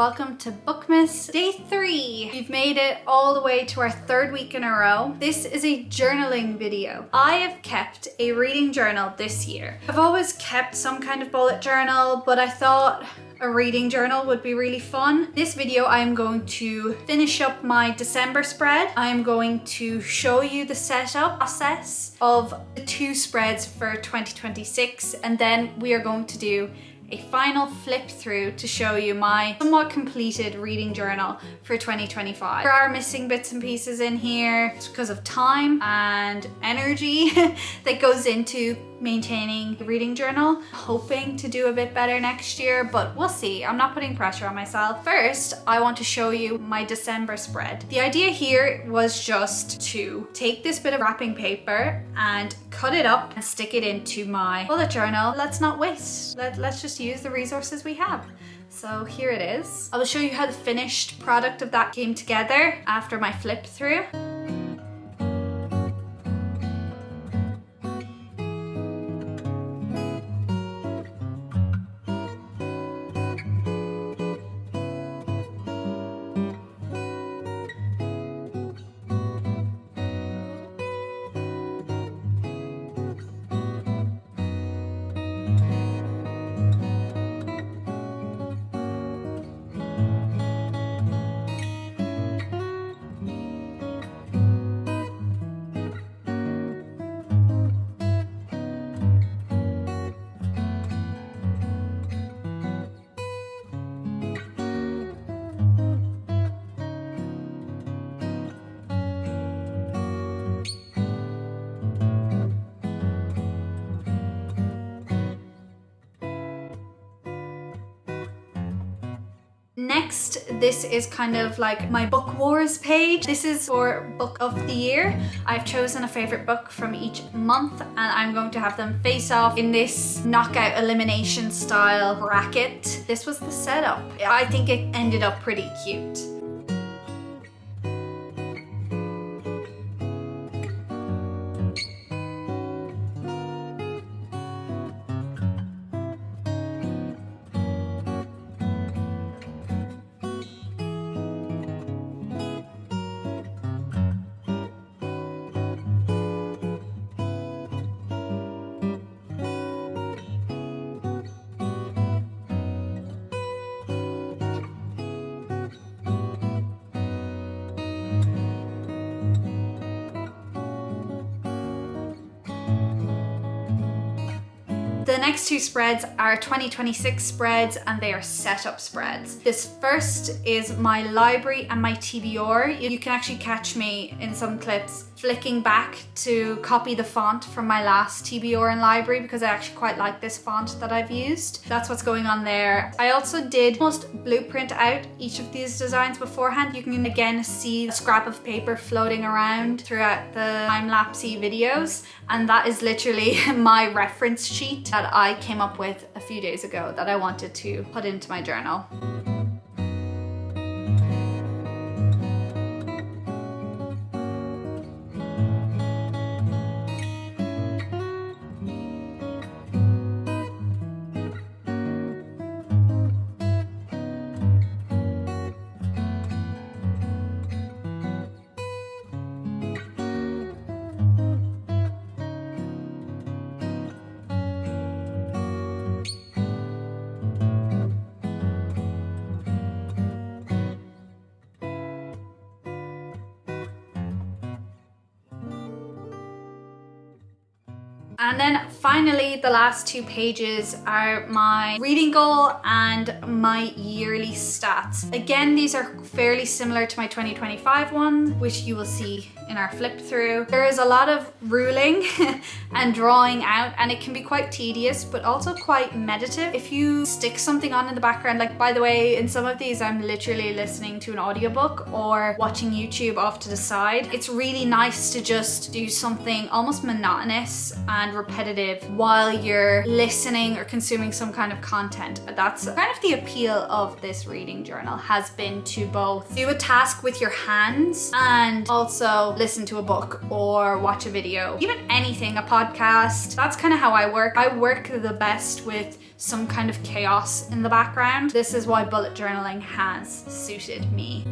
welcome to Bookmas Day 3. We've made it all the way to our third week in a row. This is a journaling video. I have kept a reading journal this year. I've always kept some kind of bullet journal, but I thought a reading journal would be really fun. This video I am going to finish up my December spread. I am going to show you the setup process of the 2 spreads for 2026, and then we are going to do a final flip through to show you my somewhat completed reading journal for 2025. There are missing bits and pieces in here because of time and energy that goes into maintaining a reading journal. Hoping to do a bit better next year, but we'll see. I'm not putting pressure on myself. First, I want to show you my December spread. The idea here was just to take this bit of wrapping paper and cut it up and stick it into my bullet journal. Let's not waste. Let's just use the resources we have. So here it is. I will show you how the finished product of that came together after my flip through. Next, this is kind of like my book wars page. This is for book of the year. I've chosen a favorite book from each month and I'm going to have them face off in this knockout elimination style bracket. This was the setup. I think it ended up pretty cute. The next 2 spreads are 2026 spreads and they are setup spreads. This first is my library and my TBR. You can actually catch me in some clips flicking back to copy the font from my last TBR and library because I actually quite like this font that I've used. That's what's going on there. I also did almost blueprint out each of these designs beforehand. You can again see a scrap of paper floating around throughout the time-lapsey videos, and that is literally my reference sheet that I came up with a few days ago that I wanted to put into my journal. And then finally, the last 2 pages are my reading goal and my yearly stats. Again, these are fairly similar to my 2025 ones, which you will see in our flip through. There is a lot of ruling and drawing out, and it can be quite tedious, but also quite meditative. If you stick something on in the background, like by the way, in some of these, I'm literally listening to an audiobook or watching YouTube off to the side. It's really nice to just do something almost monotonous and repetitive while you're listening or consuming some kind of content. That's kind of the appeal of this reading journal, has been to both do a task with your hands and also listen to a book or watch a video, even anything, a podcast. That's kind of how I work. I work the best with some kind of chaos in the background. This is why bullet journaling has suited me.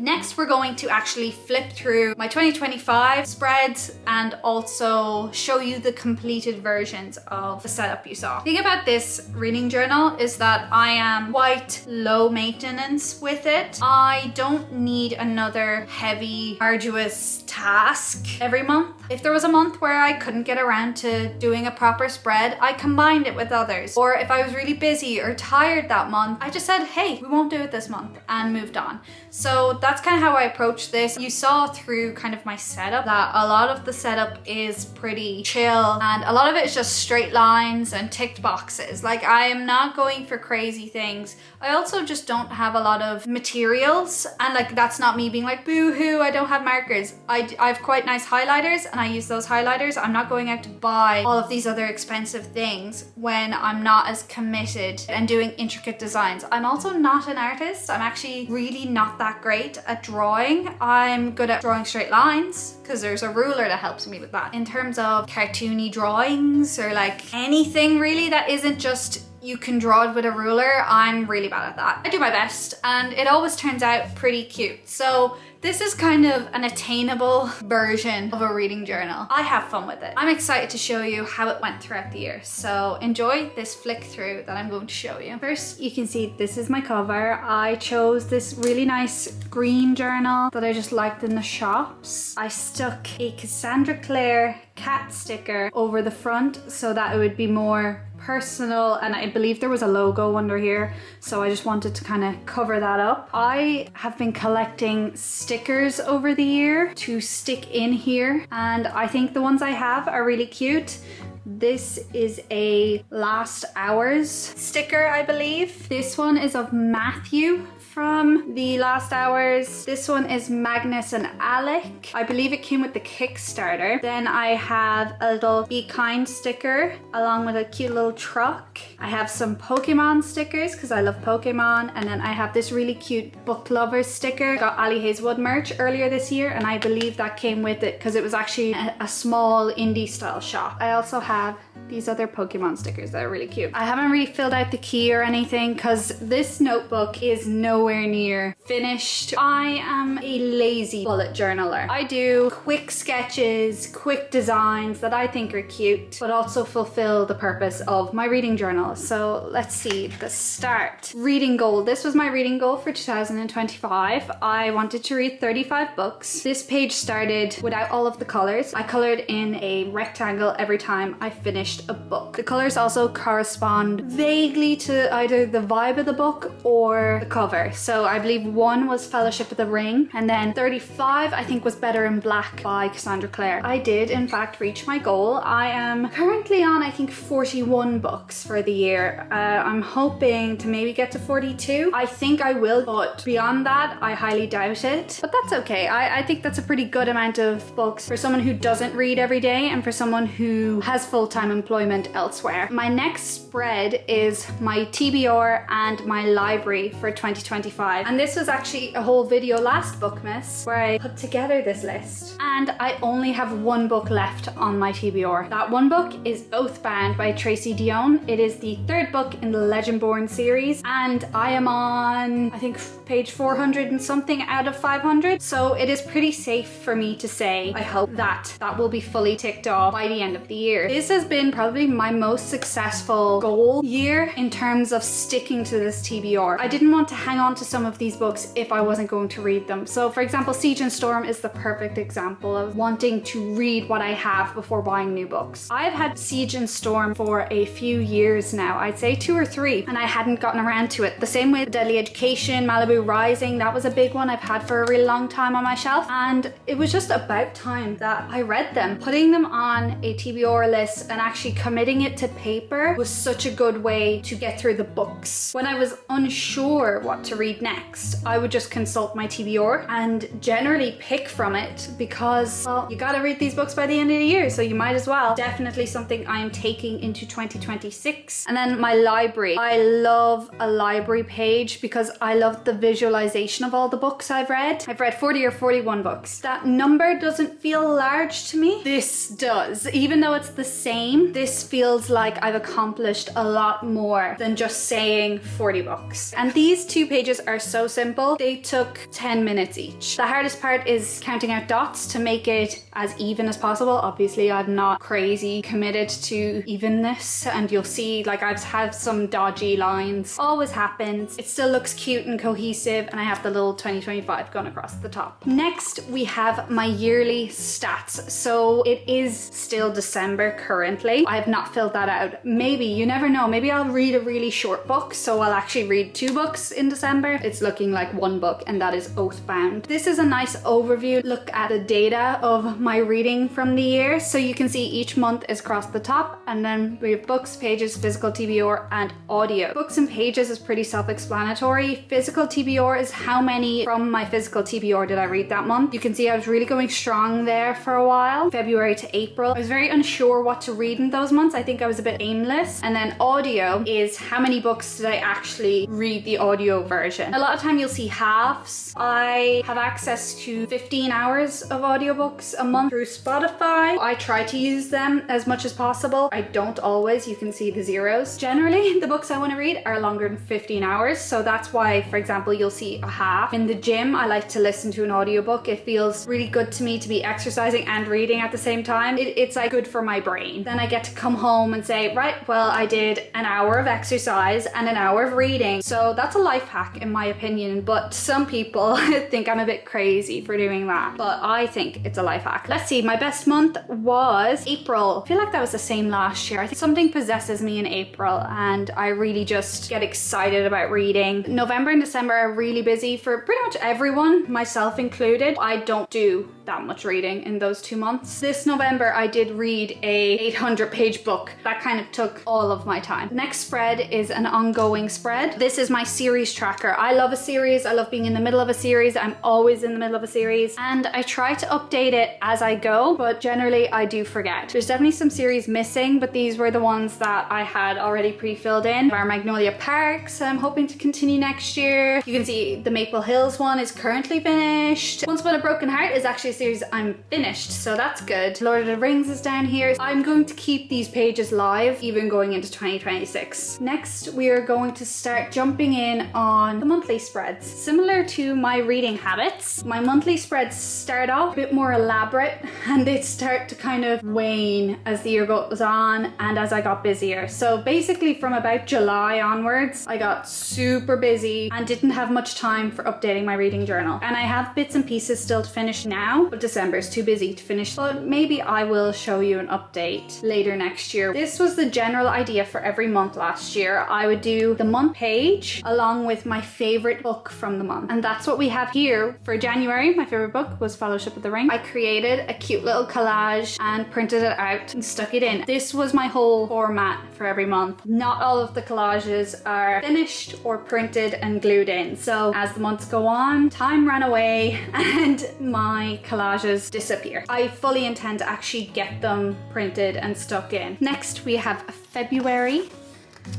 Next, we're going to actually flip through my 2025 spreads and also show you the completed versions of the setup you saw. The thing about this reading journal is that I am quite low maintenance with it. I don't need another heavy, arduous task every month. If there was a month where I couldn't get around to doing a proper spread, I combined it with others. Or if I was really busy or tired that month, I just said, hey, we won't do it this month, and moved on. So that's kind of how I approach this. You saw through kind of my setup that a lot of the setup is pretty chill and a lot of it is just straight lines and ticked boxes. Like, I am not going for crazy things. I also just don't have a lot of materials, and like, that's not me being like, boo-hoo, I don't have markers. I have quite nice highlighters and I use those highlighters. I'm not going out to buy all of these other expensive things when I'm not as committed and doing intricate designs. I'm also not an artist. I'm actually really not that great at drawing. I'm good at drawing straight lines because there's a ruler that helps me with that. In terms of cartoony drawings or like anything really that isn't just you can draw it with a ruler, I'm really bad at that. I do my best and it always turns out pretty cute. So this is kind of an attainable version of a reading journal. I have fun with it. I'm excited to show you how it went throughout the year. So enjoy this flick through that I'm going to show you. First, you can see this is my cover. I chose this really nice green journal that I just liked in the shops. I stuck a Cassandra Clare cat sticker over the front so that it would be more personal, and I believe there was a logo under here, so I just wanted to kind of cover that up. I have been collecting stickers over the year to stick in here, and I think the ones I have are really cute. This is a Last Hours sticker, I believe. This one is of Matthew from the Last Hours. This one is Magnus and Alec. I believe it came with the Kickstarter. Then I have a little Be Kind sticker along with a cute little truck. I have some Pokemon stickers because I love Pokemon. And then I have this really cute Book Lovers sticker. I got Ali Hazelwood merch earlier this year and I believe that came with it because it was actually a small indie style shop. I also have these other Pokemon stickers that are really cute. I haven't really filled out the key or anything because this notebook is nowhere near finished. I am a lazy bullet journaler. I do quick sketches, quick designs that I think are cute, but also fulfill the purpose of my reading journal. So let's see the start. Reading goal. This was my reading goal for 2025. I wanted to read 35 books. This page started without all of the colors. I colored in a rectangle every time I finished a book. The colors also correspond vaguely to either the vibe of the book or the cover. So I believe one was Fellowship of the Ring, and then 35 I think was Better in Black by Cassandra Clare. I did in fact reach my goal. I am currently on I think 41 books for the year. I'm hoping to maybe get to 42. I think I will, but beyond that I highly doubt it. But that's okay. I think that's a pretty good amount of books for someone who doesn't read every day and for someone who has full-time employment elsewhere. My next spread is my TBR and my library for 2025. And this was actually a whole video last Bookmas where I put together this list. And I only have one book left on my TBR. That one book is Oathbound by Tracy Deonne. It is the third book in the Legendborn series and I am on I think page 400 and something out of 500. So it is pretty safe for me to say I hope that will be fully ticked off by the end of the year. This has been probably my most successful goal year in terms of sticking to this TBR. I didn't want to hang on to some of these books if I wasn't going to read them. So for example, Siege and Storm is the perfect example of wanting to read what I have before buying new books. I've had Siege and Storm for a few years now, I'd say 2 or 3, and I hadn't gotten around to it. The same with Deadly Education, Malibu Rising, that was a big one I've had for a really long time on my shelf, and it was just about time that I read them. Putting them on a TBR list and actually committing it to paper was such a good way to get through the books. When I was unsure what to read next, I would just consult my TBR and generally pick from it because, well, you gotta read these books by the end of the year, so you might as well. Definitely something I am taking into 2026. And then my library. I love a library page because I love the visualization of all the books I've read. I've read 40 or 41 books. That number doesn't feel large to me. This does. Even though it's the same, this feels like I've accomplished a lot more than just saying 40 books. And these 2 pages are so simple. They took 10 minutes each. The hardest part is counting out dots to make it as even as possible. Obviously, I'm not crazy committed to evenness, and you'll see like I've had some dodgy lines. Always happens. It still looks cute and cohesive, and I have the little 2025 going across the top. Next, we have my yearly stats. So it is still December currently. I have not filled that out. Maybe, you never know, maybe I'll read a really short book, so I'll actually read 2 books in December. It's looking like 1 book, and that is Oathbound. This is a nice overview look at the data of my reading from the year. So you can see each month is across the top, and then we have books, pages, physical TBR, and audio. Books and pages is pretty self-explanatory. Physical TBR is how many from my physical TBR did I read that month. You can see I was really going strong there for a while, February to April. I was very unsure what to read in those months. I think I was a bit aimless. And then audio is how many books did I actually read the audio version. A lot of time you'll see halves. I have access to 15 hours of audiobooks a month through Spotify. I try to use them as much as possible. I don't always. You can see the zeros. Generally, the books I want to read are longer than 15 hours. So that's why, for example, you'll see a half. In the gym, I like to listen to an audiobook. It feels really good to me to be exercising and reading at the same time. It's like good for my brain. Then I get to come home and say, right, well, I did an hour of exercise and an hour of reading. So that's a life hack in my opinion, but some people think I'm a bit crazy for doing that. But I think it's a life hack. Let's see, my best month was April. I feel like that was the same last year. I think something possesses me in April and I really just get excited about reading. November and December are really busy for pretty much everyone, myself included. I don't do that much reading in those 2 months. This November I did read a 800-page book. That kind of took all of my time. The next spread is an ongoing spread. This is my series tracker. I love a series. I love being in the middle of a series. I'm always in the middle of a series, and I try to update it as I go, but generally I do forget. There's definitely some series missing, but these were the ones that I had already pre-filled in. Our Magnolia Parks, I'm hoping to continue next year. You can see the Maple Hills one is currently finished. Once Upon a Broken Heart is actually a series I'm finished, so that's good. Lord of the Rings is down here. I'm going to keep these pages live even going into 2026. Next, we are going to start jumping in on the monthly spreads. Similar to my reading habits, my monthly spreads start off a bit more elaborate and they start to kind of wane as the year goes on and as I got busier. So basically from about July onwards, I got super busy and didn't have much time for updating my reading journal. And I have bits and pieces still to finish now, but December is too busy to finish. But maybe I will show you an update later next year. This was the general idea for every month last year. I would do the month page along with my favorite book from the month. And that's what we have here. For January, my favorite book was Fellowship of the Ring. I created a cute little collage and printed it out and stuck it in. This was my whole format for every month. Not all of the collages are finished or printed and glued in. So as the months go on, time ran away and my collages disappear. I fully intend to actually get them printed and stuck in. Next, we have February.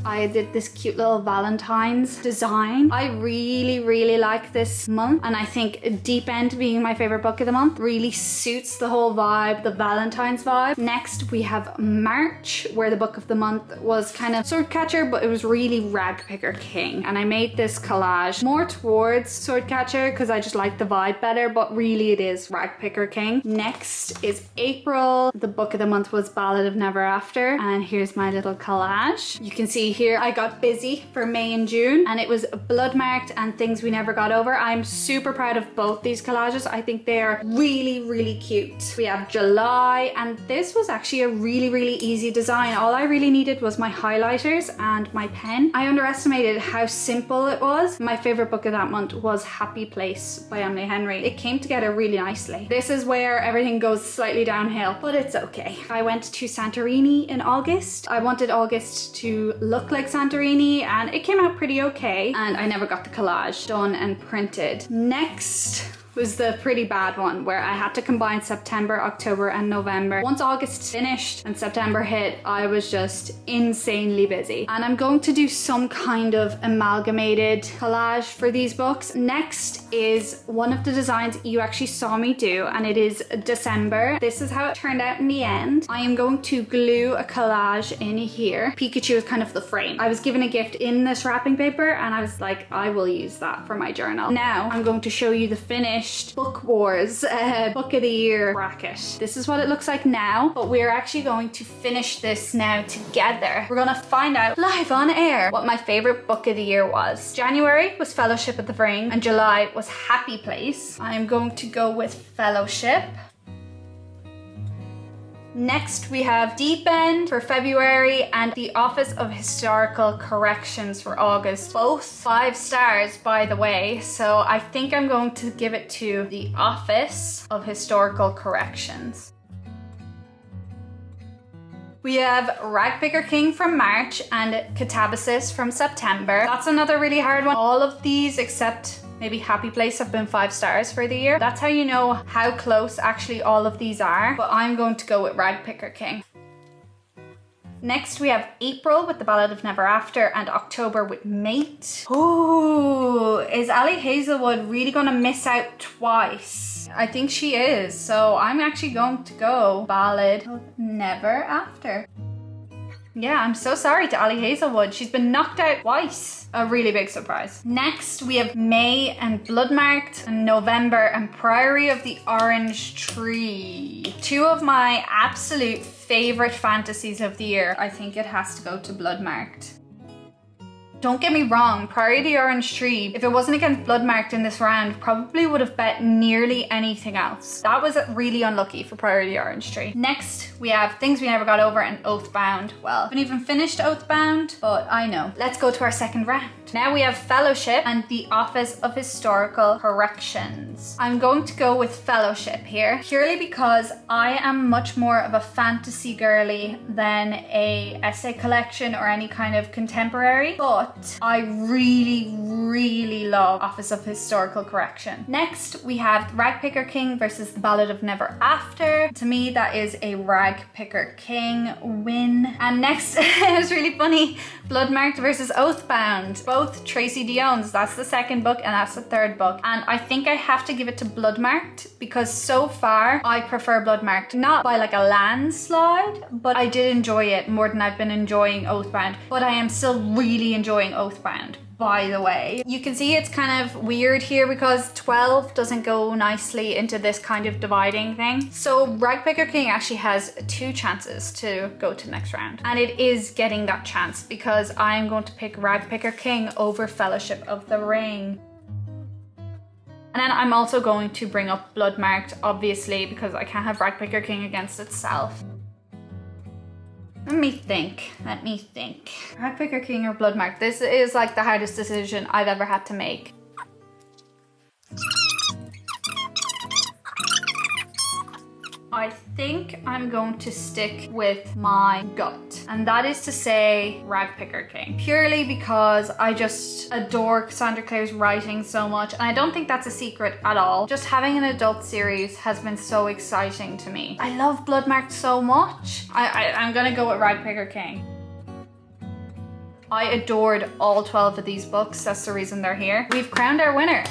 I did this cute little Valentine's design. I really like this month, and I think Deep End being my favorite book of the month really suits the whole vibe, the Valentine's vibe. Next we have March, where the book of the month was kind of Swordcatcher, but it was really Ragpicker King, and I made this collage more towards Swordcatcher because I just like the vibe better, but really it is Ragpicker King. Next is April. The book of the month was Ballad of Never After, and here's my little collage. You can see see here, I got busy for May and June, and it was Blood Marked and Things We Never Got Over. I'm super proud of both these collages. I think they are really, really cute. We have July, and this was actually a really easy design. All I really needed was my highlighters and my pen. I underestimated how simple it was. My favorite book of that month was Happy Place by Emily Henry. It came together really nicely. This is where everything goes slightly downhill, but it's okay. I went to Santorini in August. I wanted August to look like Santorini, and it came out pretty okay, and I never got the collage done and printed. Next was the pretty bad one where I had to combine September, October, and November. Once August finished and September hit, I was just insanely busy. And I'm going to do some kind of amalgamated collage for these books. Next is one of the designs you actually saw me do, and it is December. This is how it turned out in the end. I am going to glue a collage in here. Pikachu is kind of the frame. I was given a gift in this wrapping paper, and I was like, I will use that for my journal. Now I'm going to show you the finished Book Wars Book of the Year bracket. This is what it looks like now, but we're actually going to finish this now together. We're gonna find out live on air what my favorite book of the year was. January was Fellowship of the Ring, and July was Happy Place. I'm going to go with Fellowship. Next, we have Deep End for February and The Office of Historical Corrections for August. Both 5 stars, by the way, so I think I'm going to give it to The Office of Historical Corrections. We have Ragpicker King from March and Catabasis from September. That's another really hard one. All of these except maybe Happy Place have been 5 stars for the year. That's how you know how close actually all of these are, but I'm going to go with Ragpicker King. Next, we have April with The Ballad of Never After and October with Mate. Ooh, is Ali Hazelwood really gonna miss out twice? I think she is, so I'm actually going to go Ballad of Never After. Yeah, I'm so sorry to Ali Hazelwood. She's been knocked out twice. A really big surprise. Next, we have May and Blood Marked, and November and Priory of the Orange Tree. 2 of my absolute favorite fantasies of the year. I think it has to go to Blood Marked. Don't get me wrong, Priory of the Orange Tree, if it wasn't against Blood Marked in this round, probably would have bet nearly anything else. That was really unlucky for Priory of the Orange Tree. Next, we have Things We Never Got Over and Oathbound. Well, I haven't even finished Oathbound, but I know. Let's go to our second round. Now we have Fellowship and The Office of Historical Corrections. I'm going to go with Fellowship here, purely because I am much more of a fantasy girly than a essay collection or any kind of contemporary, but I really love Office of Historical Correction. Next, we have Ragpicker King versus The Ballad of Never After. To me, that is a Ragpicker King win. And next, it was really funny, Blood Marked versus Oathbound. Both Tracy Dion's. That's the second book and that's the third book. And I think I have to give it to Blood Marked because so far I prefer Blood Marked. Not by like a landslide, but I did enjoy it more than I've been enjoying Oathbound. But I am still really enjoying Oathbound, by the way. You can see it's kind of weird here because 12 doesn't go nicely into this kind of dividing thing. So Ragpicker King actually has 2 chances to go to the next round. And it is getting that chance because I'm going to pick Ragpicker King over Fellowship of the Ring. And then I'm also going to bring up Blood Marked, obviously, because I can't have Ragpicker King against itself. Let me think. Ragpicker King or Blood Marked? This is like the hardest decision I've ever had to make. I think I'm going to stick with my gut, and that is to say Ragpicker King, purely because I just adore Cassandra Clare's writing so much, and I don't think that's a secret at all. Just having an adult series has been so exciting to me. I love Blood Marked so much. I'm gonna go with Ragpicker King. I adored all 12 of these books. That's the reason they're here. We've crowned our winner.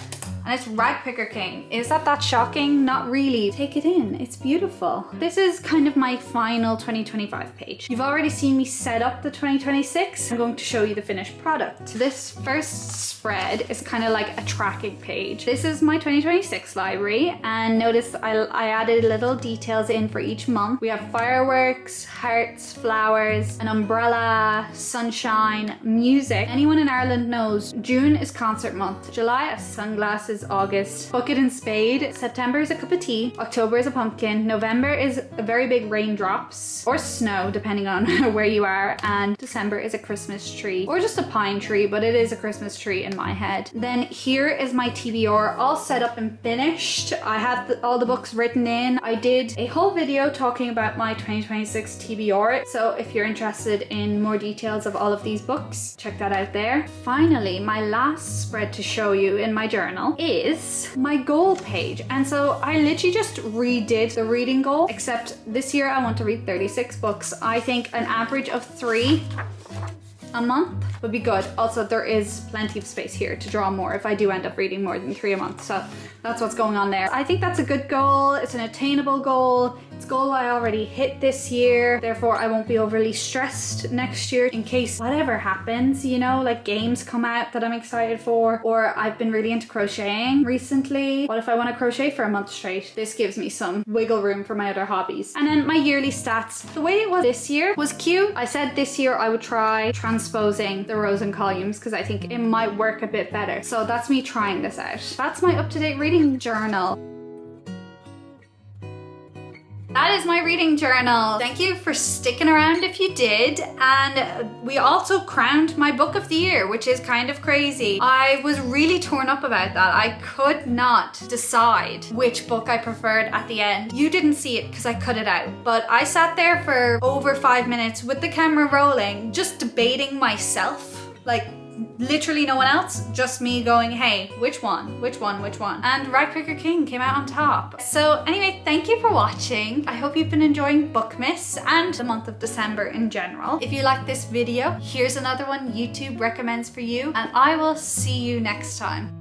and it's Rag Picker King. Is that shocking? Not really. Take it in. It's beautiful. This is kind of my final 2025 page. You've already seen me set up the 2026. I'm going to show you the finished product. So this first spread is kind of like a tracking page. This is my 2026 library, and notice I added little details in for each month. We have fireworks, hearts, flowers, an umbrella, sunshine, music. Anyone in Ireland knows June is concert month, July is sunglasses, August bucket and spade, September is a cup of tea, October is a pumpkin, November is a very big raindrops or snow depending on where you are, and December is a Christmas tree or just a pine tree, but it is a Christmas tree in my head. Then here is my TBR all set up and finished. I have all the books written in. I did a whole video talking about my 2026 TBR, so if you're interested in more details of all of these books, check that out there. Finally, my last spread to show you in my journal is my goal page, and so I literally just redid the reading goal, except this year I want to read 36 books. I think an average of 3 a month would be good. Also, there is plenty of space here to draw more if I do end up reading more than 3 a month, so that's what's going on there. I think that's a good goal. It's an attainable goal. It's a goal I already hit this year, therefore I won't be overly stressed next year in case whatever happens, you know, like games come out that I'm excited for, or I've been really into crocheting recently. What if I want to crochet for a month straight? This gives me some wiggle room for my other hobbies. And then my yearly stats. The way it was this year was cute. I said this year I would try transposing the rows and columns because I think it might work a bit better. So that's me trying this out. That's my up-to-date reading journal. That is my reading journal. Thank you for sticking around if you did. And we also crowned my book of the year, which is kind of crazy. I was really torn up about that. I could not decide which book I preferred at the end. You didn't see it because I cut it out, but I sat there for over 5 minutes with the camera rolling, just debating myself. Like, literally no one else, just me going, hey, which one? And Rag Picker King came out on top. So anyway, thank you for watching. I hope you've been enjoying Bookmas and the month of December in general. If you like this video, here's another one YouTube recommends for you, and I will see you next time.